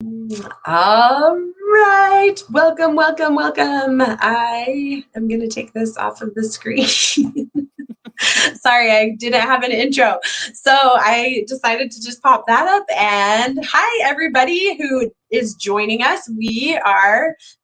All right. Welcome, welcome, welcome. I am going to take this off of the screen. Sorry, I didn't have an intro. So I decided to just pop that up. And hi, everybody who is joining us.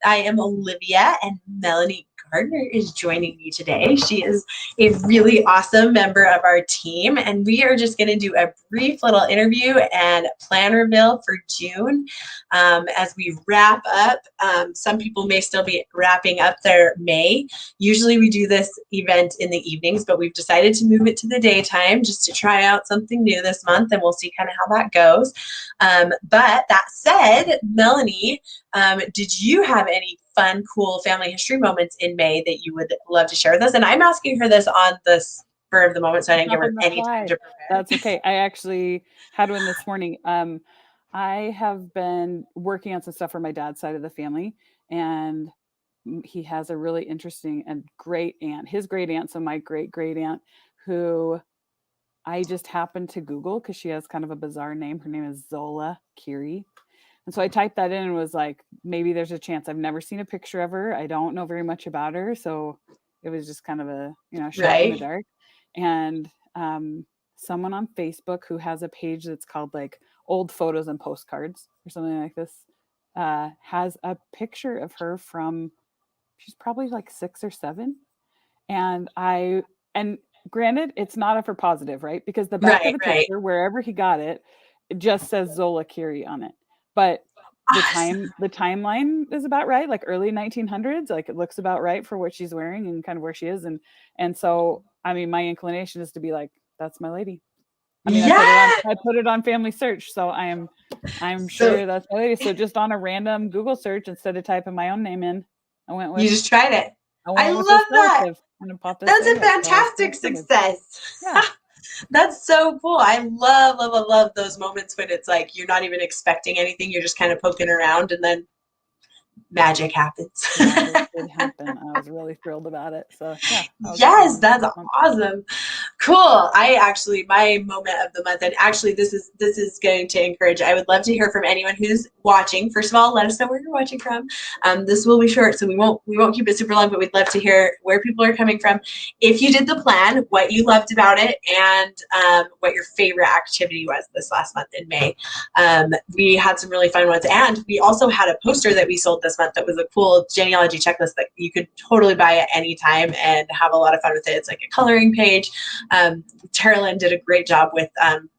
I am Olivia, and Melanie Gardner is joining me today. She is a really awesome member of our team, and we are just going to do a brief little interview and plan reveal for June as we wrap up. Some people may still be wrapping up their May. Usually we do this event in the evenings, but we've decided to move it to the daytime just to try out something new this month, and we'll see kind of how that goes. But that said, Melanie, did you have any fun, cool family history moments in May that you would love to share with us? And I'm asking her this on the spur of the moment, so I didn't give her any time to prepare. That's okay. I actually had one this morning. I have been working on some stuff for my dad's side of the family, and he has a really interesting and great aunt, his great aunt, so my great aunt, who I just happened to Google because she has kind of a bizarre name. Her name is Zola Curie. And so I typed that in and was like, maybe there's a chance. I've never seen a picture of her. I don't know very much about her. So it was just kind of a, shot in the dark. And someone on Facebook who has a page that's called like Old Photos and Postcards or something like this has a picture of her from, she's probably like 6 or 7. And granted, it's not of her positive, right? Because the back of the picture, wherever he got it, it just says Zola Curie on it. But the timeline is about right, like early 1900s. Like it looks about right for what she's wearing and kind of where she is, and so I mean, my inclination is to be like, that's my lady. I mean, I put it on Family Search, so I'm sure that's my lady. So just on a random Google search, instead of typing my own name in, I went with. You just tried it. I love that. That's a fantastic success. Yeah. That's so cool. I love those moments when it's like you're not even expecting anything. You're just kind of poking around, and then magic happens. Magic did happen. I was really thrilled about it. So yeah. Yes, that's awesome. Cool. My moment of the month, and actually this is going to encourage, I would love to hear from anyone who's watching. First of all, let us know where you're watching from. This will be short, so we won't keep it super long, but we'd love to hear where people are coming from. If you did the plan, what you loved about it, and what your favorite activity was this last month in May. We had some really fun ones, and we also had a poster that we sold this month that was a cool genealogy checklist that you could totally buy at any time and have a lot of fun with it. It's like a coloring page. Terralyn did a great job with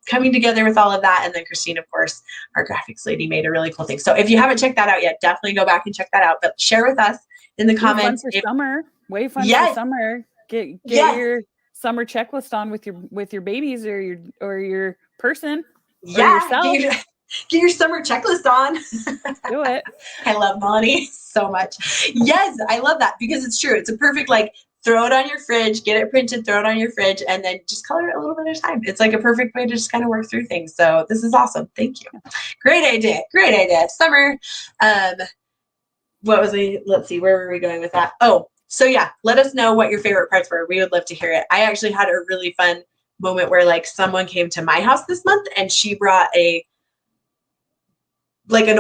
coming together with all of that, and then Christine, of course, our graphics lady, made a really cool thing. So if you haven't checked that out yet, definitely go back and check that out. But share with us in the comments. Way fun for summer. Get your summer checklist on with your babies or your person or yourself. Get your summer checklist on. Do it. I love Melanie so much. Yes, I love that because it's true. It's a perfect, like, throw it on your fridge, get it printed, throw it on your fridge, and then just color it a little bit at a time. It's like a perfect way to just kind of work through things. So this is awesome. Thank you. Great idea. Summer. Let's see, where were we going with that? Oh, so yeah, let us know what your favorite parts were. We would love to hear it. I actually had a really fun moment where like someone came to my house this month and she brought an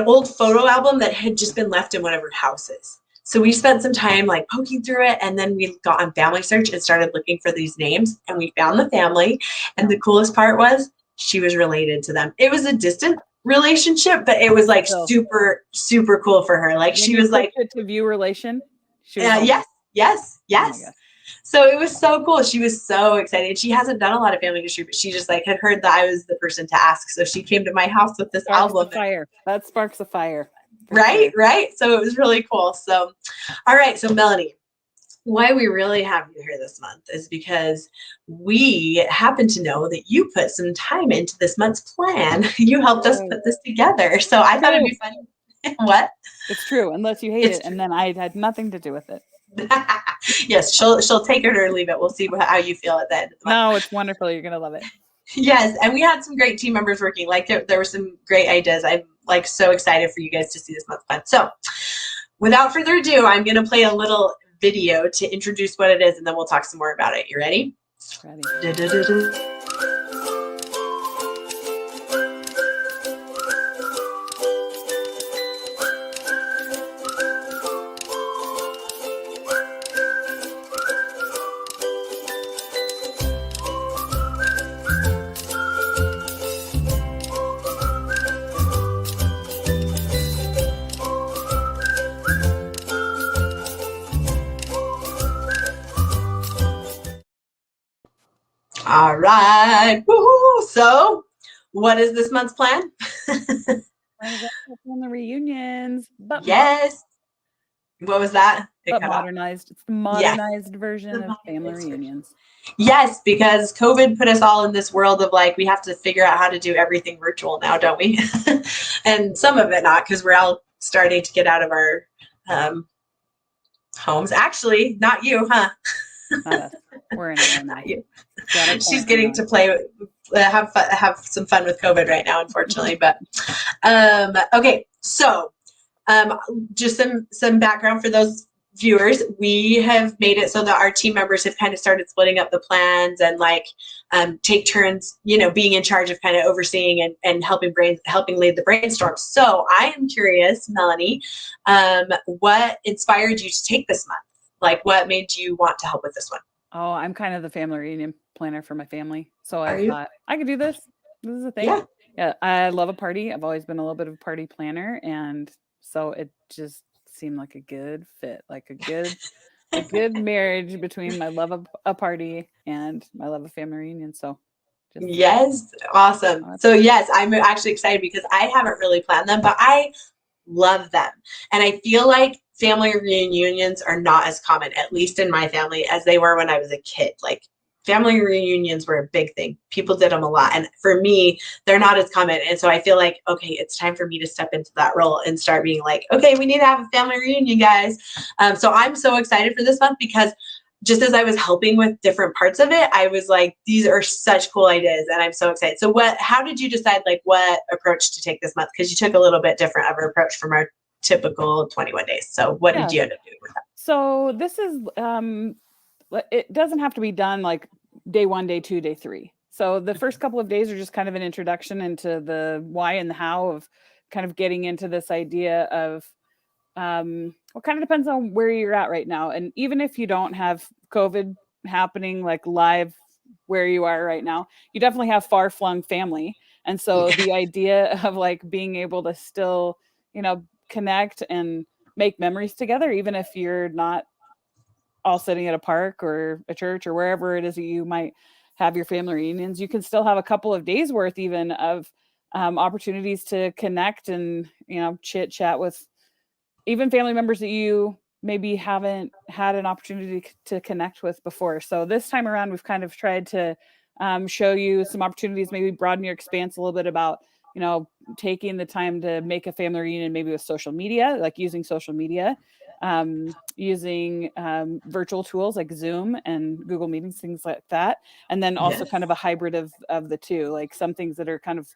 old photo album that had just been left in one of her houses. So we spent some time like poking through it, and then we got on Family Search and started looking for these names, and we found the family. And the coolest part was she was related to them. It was a distant relationship, but it was like super, super cool for her. Like she was like to view relation. Yes. Oh, so it was so cool. She was so excited. She hasn't done a lot of family history, but she just like had heard that I was the person to ask. So she came to my house with this album. That sparks a fire. Right. So it was really cool. So, all right. So Melanie, why we really have you here this month is because we happen to know that you put some time into this month's plan. You helped us put this together. So I thought it'd be fun. What? It's true, unless you hate it, and then I had nothing to do with it. Yes, she'll take it or leave it. We'll see how you feel at the end of the month. No, it's wonderful. You're gonna love it. Yes, and we had some great team members working. Like there were some great ideas. I'm like so excited for you guys to see this month's plan. So, without further ado, I'm gonna play a little video to introduce what it is, and then we'll talk some more about it. You ready? Ready. All right. Woo-hoo. So what is this month's plan? On the reunions, but Yes. What was that? It but cut off. modernized. It's the Yes. modernized version The of family modernized version. reunions. Yes, because COVID put us all in this world of like, we have to figure out how to do everything virtual now, don't we? And some of it not, because we're all starting to get out of our homes. Actually, not you, huh? Not us. We're in it now. Not you. Got our She's quarantine getting on. to play, have some fun with COVID right now, unfortunately. But okay, so just some background for those viewers. We have made it so that our team members have kind of started splitting up the plans and like take turns, being in charge of kind of overseeing and helping lead the brainstorm. So I am curious, Melanie, what inspired you to take this month? Like, what made you want to help with this one? Oh, I'm kind of the family reunion planner for my family. So Are I you? thought I could do this. This is a thing. Yeah. Yeah, I love a party. I've always been a little bit of a party planner, and so it just seemed like a good fit, like a good marriage between my love of a party and my love of family reunion. So just Yes, awesome. So yes, I'm actually excited because I haven't really planned them, but I love them. And I feel like family reunions are not as common, at least in my family, as they were when I was a kid. Like family reunions were a big thing. People did them a lot. And for me, they're not as common. And so I feel like, okay, it's time for me to step into that role and start being like, okay, we need to have a family reunion, guys. So I'm so excited for this month because just as I was helping with different parts of it, I was like, these are such cool ideas and I'm so excited. So how did you decide like what approach to take this month? Because you took a little bit different of an approach from our typical 21 days. So what did you end up doing with that? So this is, it doesn't have to be done like day 1, day 2, day 3. So the first couple of days are just kind of an introduction into the why and the how of kind of getting into this idea of, well, kind of depends on where you're at right now. And even if you don't have COVID happening like live where you are right now, you definitely have far flung family. And so the idea of like being able to still, connect and make memories together, even if you're not all sitting at a park or a church or wherever it is that you might have your family reunions, you can still have a couple of days worth even of opportunities to connect and, chit chat with even family members that you maybe haven't had an opportunity to connect with before. So this time around, we've kind of tried to show you some opportunities, maybe broaden your expanse a little bit about, taking the time to make a family reunion, maybe with social media, like using social media, using virtual tools like Zoom and Google Meetings, things like that. And then also kind of a hybrid of the two, like some things that are kind of,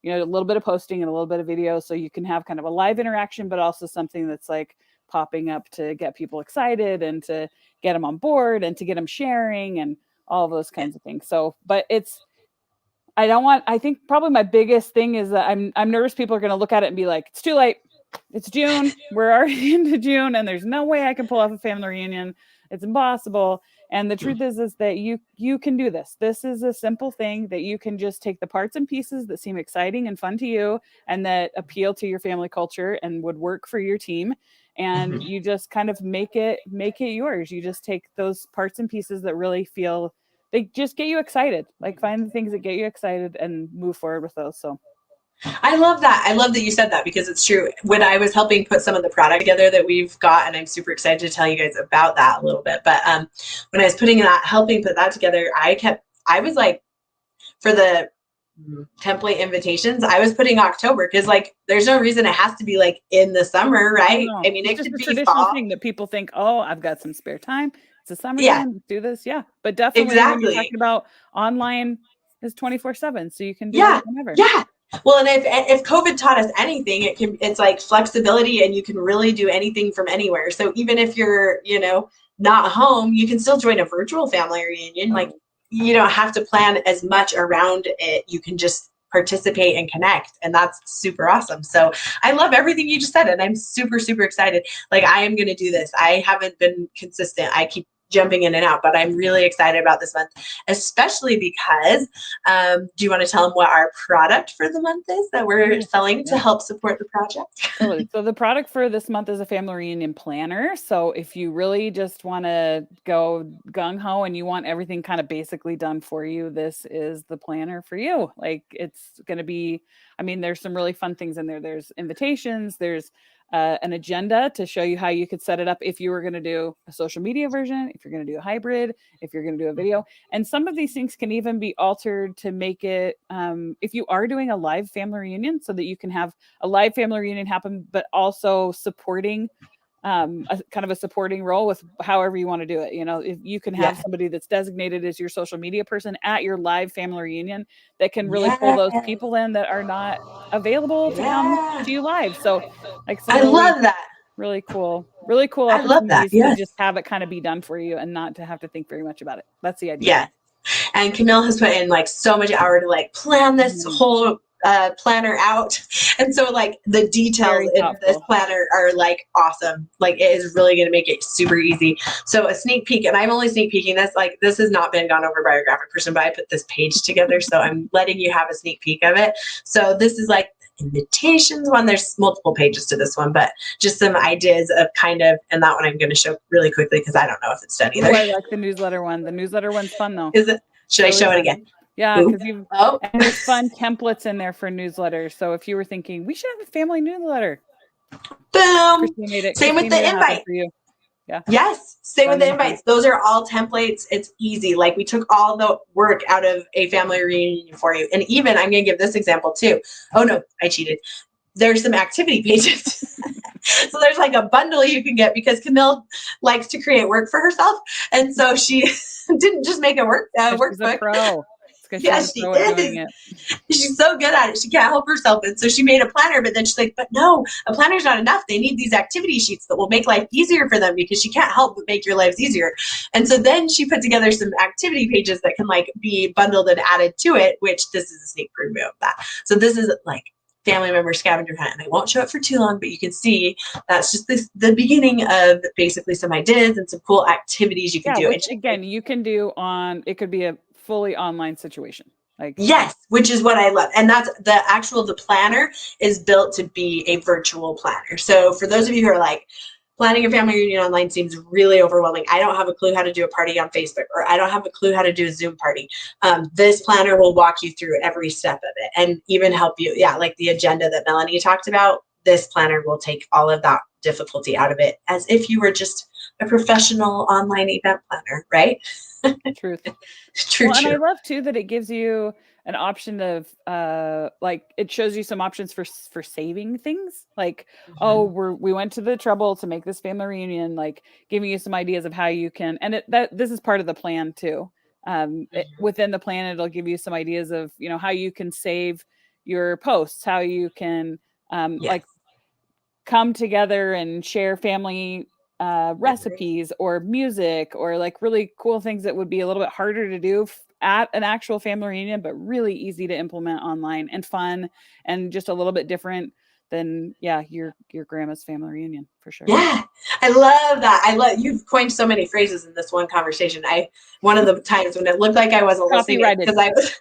a little bit of posting and a little bit of video. So you can have kind of a live interaction, but also something that's like popping up to get people excited and to get them on board and to get them sharing and all of those kinds of things. So, but I think probably my biggest thing is that I'm nervous people are going to look at it and be like, it's too late. It's June. We're already into June and there's no way I can pull off a family reunion. It's impossible. And the truth is that you can do this. This is a simple thing that you can just take the parts and pieces that seem exciting and fun to you and that appeal to your family culture and would work for your team. And you just kind of make it yours. You just take those parts and pieces that really feel, they just get you excited. Like find the things that get you excited and move forward with those. So I love that. I love that you said that because it's true. When I was helping put some of the product together that we've got, and I'm super excited to tell you guys about that a little bit. But when I was helping put that together, I was like, for the template invitations, I was putting October because like there's no reason it has to be like in the summer, right? No, I mean, it's it just could a be traditional fall. thing that people think, oh, I've got some spare time. It's the Yeah, summertime. Let's do this. Yeah. But definitely when you're exactly. talking about online is 24/7. So you can do Yeah, it whenever. yeah. Well, and if COVID taught us anything, it's like flexibility and you can really do anything from anywhere. So even if you're, not home, you can still join a virtual family reunion. Like you don't have to plan as much around it. You can just participate and connect. And that's super awesome. So I love everything you just said. And I'm super, super excited. Like I am going to do this. I haven't been consistent. I keep jumping in and out, but I'm really excited about this month, especially because, do you want to tell them what our product for the month is that we're selling to help support the project? Totally. So the product for this month is a family reunion planner. So if you really just want to go gung-ho and you want everything kind of basically done for you, this is the planner for you. Like, it's going to be, I mean, there's some really fun things in there. There's invitations, there's an agenda to show you how you could set it up if you were going to do a social media version, if you're going to do a hybrid, if you're going to do a video. And some of these things can even be altered to make it, if you are doing a live family reunion, so that you can have a live family reunion happen, but also supporting a kind of a supporting role with however you want to do it. You know, if you can have somebody that's designated as your social media person at your live family reunion that can really pull those people in that are not available to come to you live. So like some I love that. really cool I love that. opportunities to just have it kind of be done for you and not to have to think very much about it. That's the idea. Yeah. And Camille has put in like so much hour to like plan this whole planner out. And so like the details in this planner are like awesome. Like it is really going to make it super easy. So a sneak peek, and I'm only sneak peeking this, like this has not been gone over by a graphic person, but I put this page together. So I'm letting you have a sneak peek of it. So this is like invitations one. There's multiple pages to this one, but just some ideas of kind of, and that one I'm going to show really quickly because I don't know if it's done either. Oh, I like the newsletter one. The newsletter one's fun though. Is it? Should I show it again? Yeah, because and there's fun templates in there for newsletters. So if you were thinking we should have a family newsletter, boom. Same with the invite. For you. Yeah. Yes. Same with the invites. Those are all templates. It's easy. Like we took all the work out of a family reunion for you. And even I'm going to give this example too. Oh no, I cheated. There's some activity pages. So there's like a bundle you can get because Camille likes to create work for herself. And so she didn't just make a workbook. She's a pro. Yeah, she is. She's so good at it. She can't help herself. And so she made a planner, but then she's like, but no, a planner's not enough. They need these activity sheets that will make life easier for them because she can't help but make your lives easier. And so then she put together some activity pages that can like be bundled and added to it, which this is a sneak preview of that. So this is like family member scavenger hunt, and I won't show it for too long, but you can see that's just the beginning of basically some ideas and some cool activities you can do. Which, again, you can do on, it could be a fully online situation. Like yes, which is what I love. And that's the planner is built to be a virtual planner. So for those of you who are like, planning a family reunion online seems really overwhelming. I don't have a clue how to do a party on Facebook, or I don't have a clue how to do a Zoom party. This planner will walk you through every step of it and even help you. Yeah, like the agenda that Melanie talked about, this planner will take all of that difficulty out of it as if you were just a professional online event planner, right? Truth. True. And I love too that it gives you an option of like it shows you some options for saving things like we went to the trouble to make this family reunion, like giving you some ideas of how you can, and this is part of the plan too. Within the plan, it'll give you some ideas of how you can save your posts, how you can like come together and share family recipes or music or like really cool things that would be a little bit harder to do at an actual family reunion, but really easy to implement online and fun and just a little bit different than your grandma's family reunion for sure. Yeah, I love that. You've coined so many phrases in this one conversation. One of the times when it looked like I wasn't listening because I was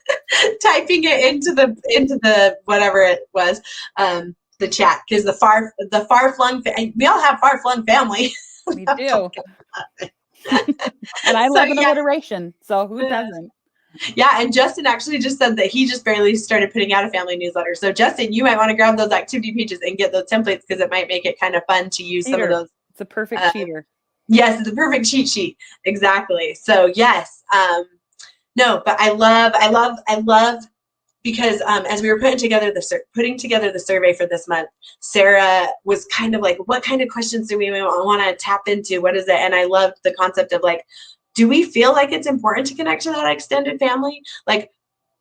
typing it into the whatever it was, the chat, because the far flung we all have far flung family. We do. And I love an alliteration, so who doesn't? Yeah, and Justin actually just said that he just barely started putting out a family newsletter. So Justin, you might want to grab those activity pages and get those templates because it might make it kind of fun to use some of those. It's a perfect cheater. Yes, it's a perfect cheat sheet. Exactly. So yes, no, but I love because as we were putting together the survey for this month, Sarah was kind of like, what kind of questions do we want to tap into? What is it? And I loved the concept of like, do we feel like it's important to connect to that extended family? Like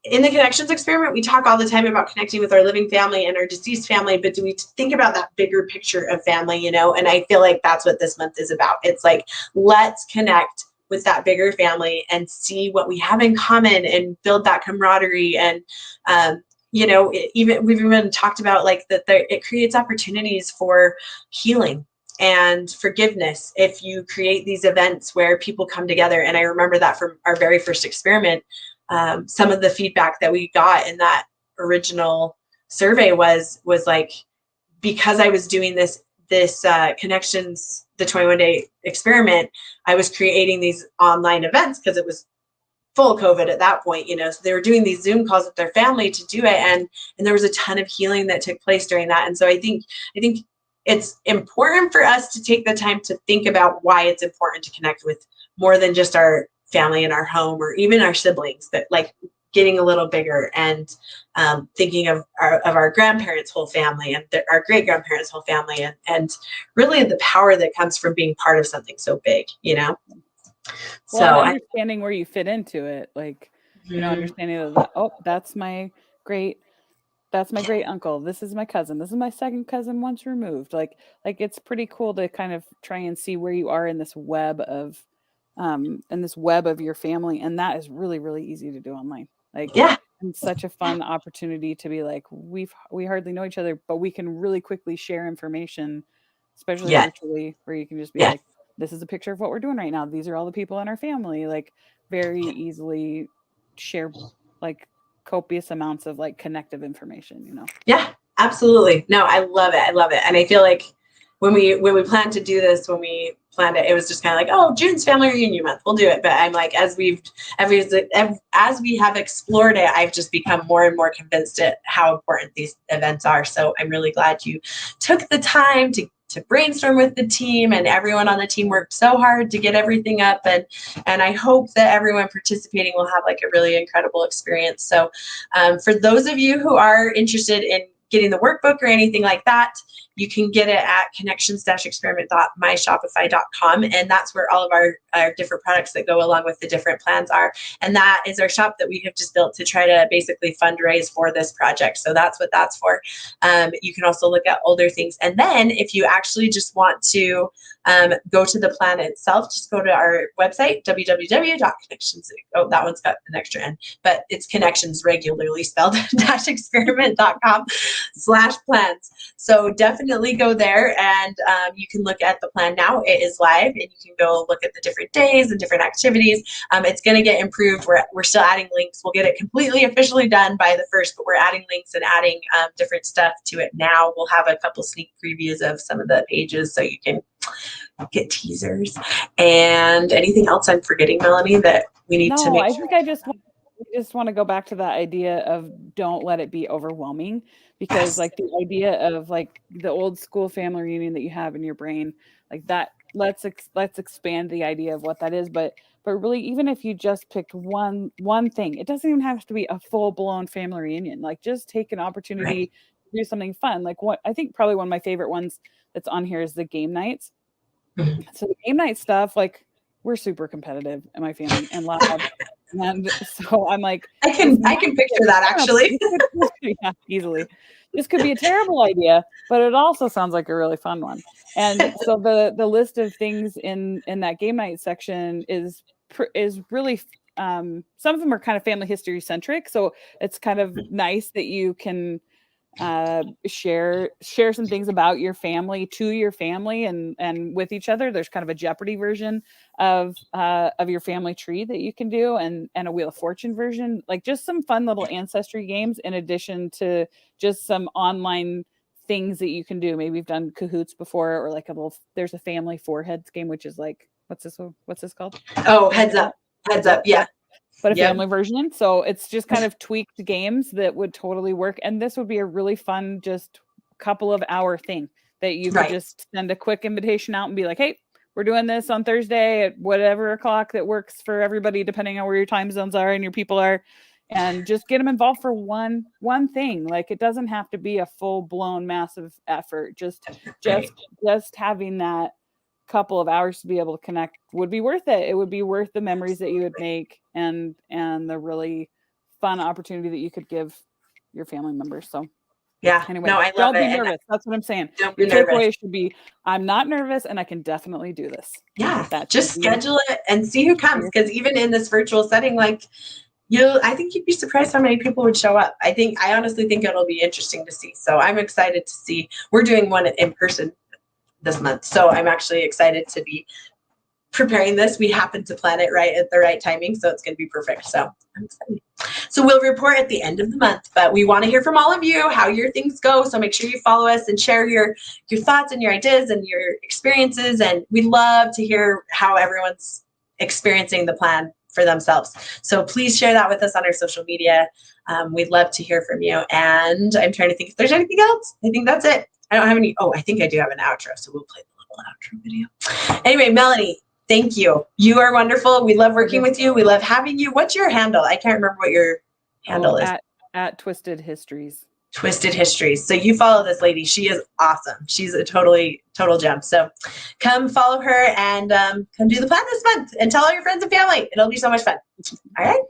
in the connections experiment, we talk all the time about connecting with our living family and our deceased family, but do we think about that bigger picture of family, And I feel like that's what this month is about. It's like, let's connect with that bigger family and see what we have in common and build that camaraderie. And, we've even talked about like that it creates opportunities for healing and forgiveness if you create these events where people come together. And I remember that from our very first experiment, some of the feedback that we got in that original survey was like, because I was doing this connections, the 21-day experiment, I was creating these online events because it was full COVID at that point, so they were doing these Zoom calls with their family to do it. And there was a ton of healing that took place during that. And so I think it's important for us to take the time to think about why it's important to connect with more than just our family in our home or even our siblings, but like getting a little bigger and thinking of our grandparents' whole family and our great grandparents' whole family, and really the power that comes from being part of something so big, Well, so understanding where you fit into it, like, understanding that, oh, that's my great uncle, this is my cousin, this is my second cousin once removed. Like it's pretty cool to kind of try and see where you are in this web of your family. And that is really, really easy to do online. Like, yeah, and such a fun opportunity to be like, we hardly know each other, but we can really quickly share information, especially virtually, where you can just be like, this is a picture of what we're doing right now. These are all the people in our family. Like, very easily share like copious amounts of like connective information. Yeah, absolutely. No, I love it. And I feel like when we planned to do this, when we planned it, it was just kind of like, oh, June's family reunion month, we'll do it. But I'm like, as we have explored it, I've just become more and more convinced at how important these events are. So I'm really glad you took the time to brainstorm with the team, and everyone on the team worked so hard to get everything up. And I hope that everyone participating will have like a really incredible experience. So for those of you who are interested in getting the workbook or anything like that, you can get it at connections-experiment.myshopify.com. And that's where all of our different products that go along with the different plans are. And that is our shop that we have just built to try to basically fundraise for this project. So that's what that's for. You can also look at older things. And then if you actually just want to go to the plan itself, just go to our website, www.connections. Oh, that one's got an extra N, but it's connections regularly spelled -experiment.com/plans. So definitely go there, and you can look at the plan now. It is live, and you can go look at the different days and different activities. It's going to get improved. We're still adding links. We'll get it completely officially done by the 1st, but we're adding links and adding different stuff to it now. We'll have a couple sneak previews of some of the pages so you can get teasers. And anything else I'm forgetting, Melanie, that we need to make sure? I just want to go back to that idea of don't let it be overwhelming, because like the idea of like the old school family reunion that you have in your brain, like that, let's expand the idea of what that is. But really, even if you just picked one thing, it doesn't even have to be a full-blown family reunion. Like, just take an opportunity to do something fun. Like, what I think probably one of my favorite ones that's on here is the game nights. So the game night stuff, like, we're super competitive in my family and loud. And so I'm like, I can picture that actually. Yeah, easily. This could be a terrible idea, but it also sounds like a really fun one. And so the list of things in that game night section is really some of them are kind of family history centric. So it's kind of nice that you can share some things about your family to your family and with each other. There's kind of a Jeopardy version of your family tree that you can do, and a Wheel of Fortune version, like just some fun little ancestry games in addition to just some online things that you can do. Maybe you've done Cahoots before, or like there's a family foreheads game, which is like, what's this called? Oh, heads up, yeah. But a family version. So it's just kind of tweaked games that would totally work. And this would be a really fun, just couple of hour thing that you could just send a quick invitation out and be like, hey, we're doing this on Thursday at whatever o'clock that works for everybody, depending on where your time zones are and your people are, and just get them involved for one thing. Like, it doesn't have to be a full blown massive effort. Just having that couple of hours to be able to connect would be worth it. It would be worth the memories that you would make and the really fun opportunity that you could give your family members. So anyway, I love don't be nervous. That's what I'm saying. Your takeaway should be, I'm not nervous and I can definitely do this. Yeah, just schedule it and see who comes. Because even in this virtual setting, like, I think you'd be surprised how many people would show up. I honestly think it'll be interesting to see. So I'm excited to see. We're doing one in person this month. So I'm actually excited to be preparing this. We happen to plan it right at the right timing, so it's going to be perfect. So I'm excited. So we'll report at the end of the month, but we want to hear from all of you how your things go. So make sure you follow us and share your thoughts and your ideas and your experiences. And we'd love to hear how everyone's experiencing the plan for themselves. So please share that with us on our social media. We'd love to hear from you. And I'm trying to think if there's anything else. I think that's it. I don't have any. Oh, I think I do have an outro. So we'll play the little outro video. Anyway, Melanie, thank you. You are wonderful. We love working with you. We love having you. What's your handle? I can't remember what your handle is. At Twisted Histories. Twisted Histories. So you follow this lady. She is awesome. She's a total gem. So come follow her and come do the plan this month and tell all your friends and family. It'll be so much fun. All right.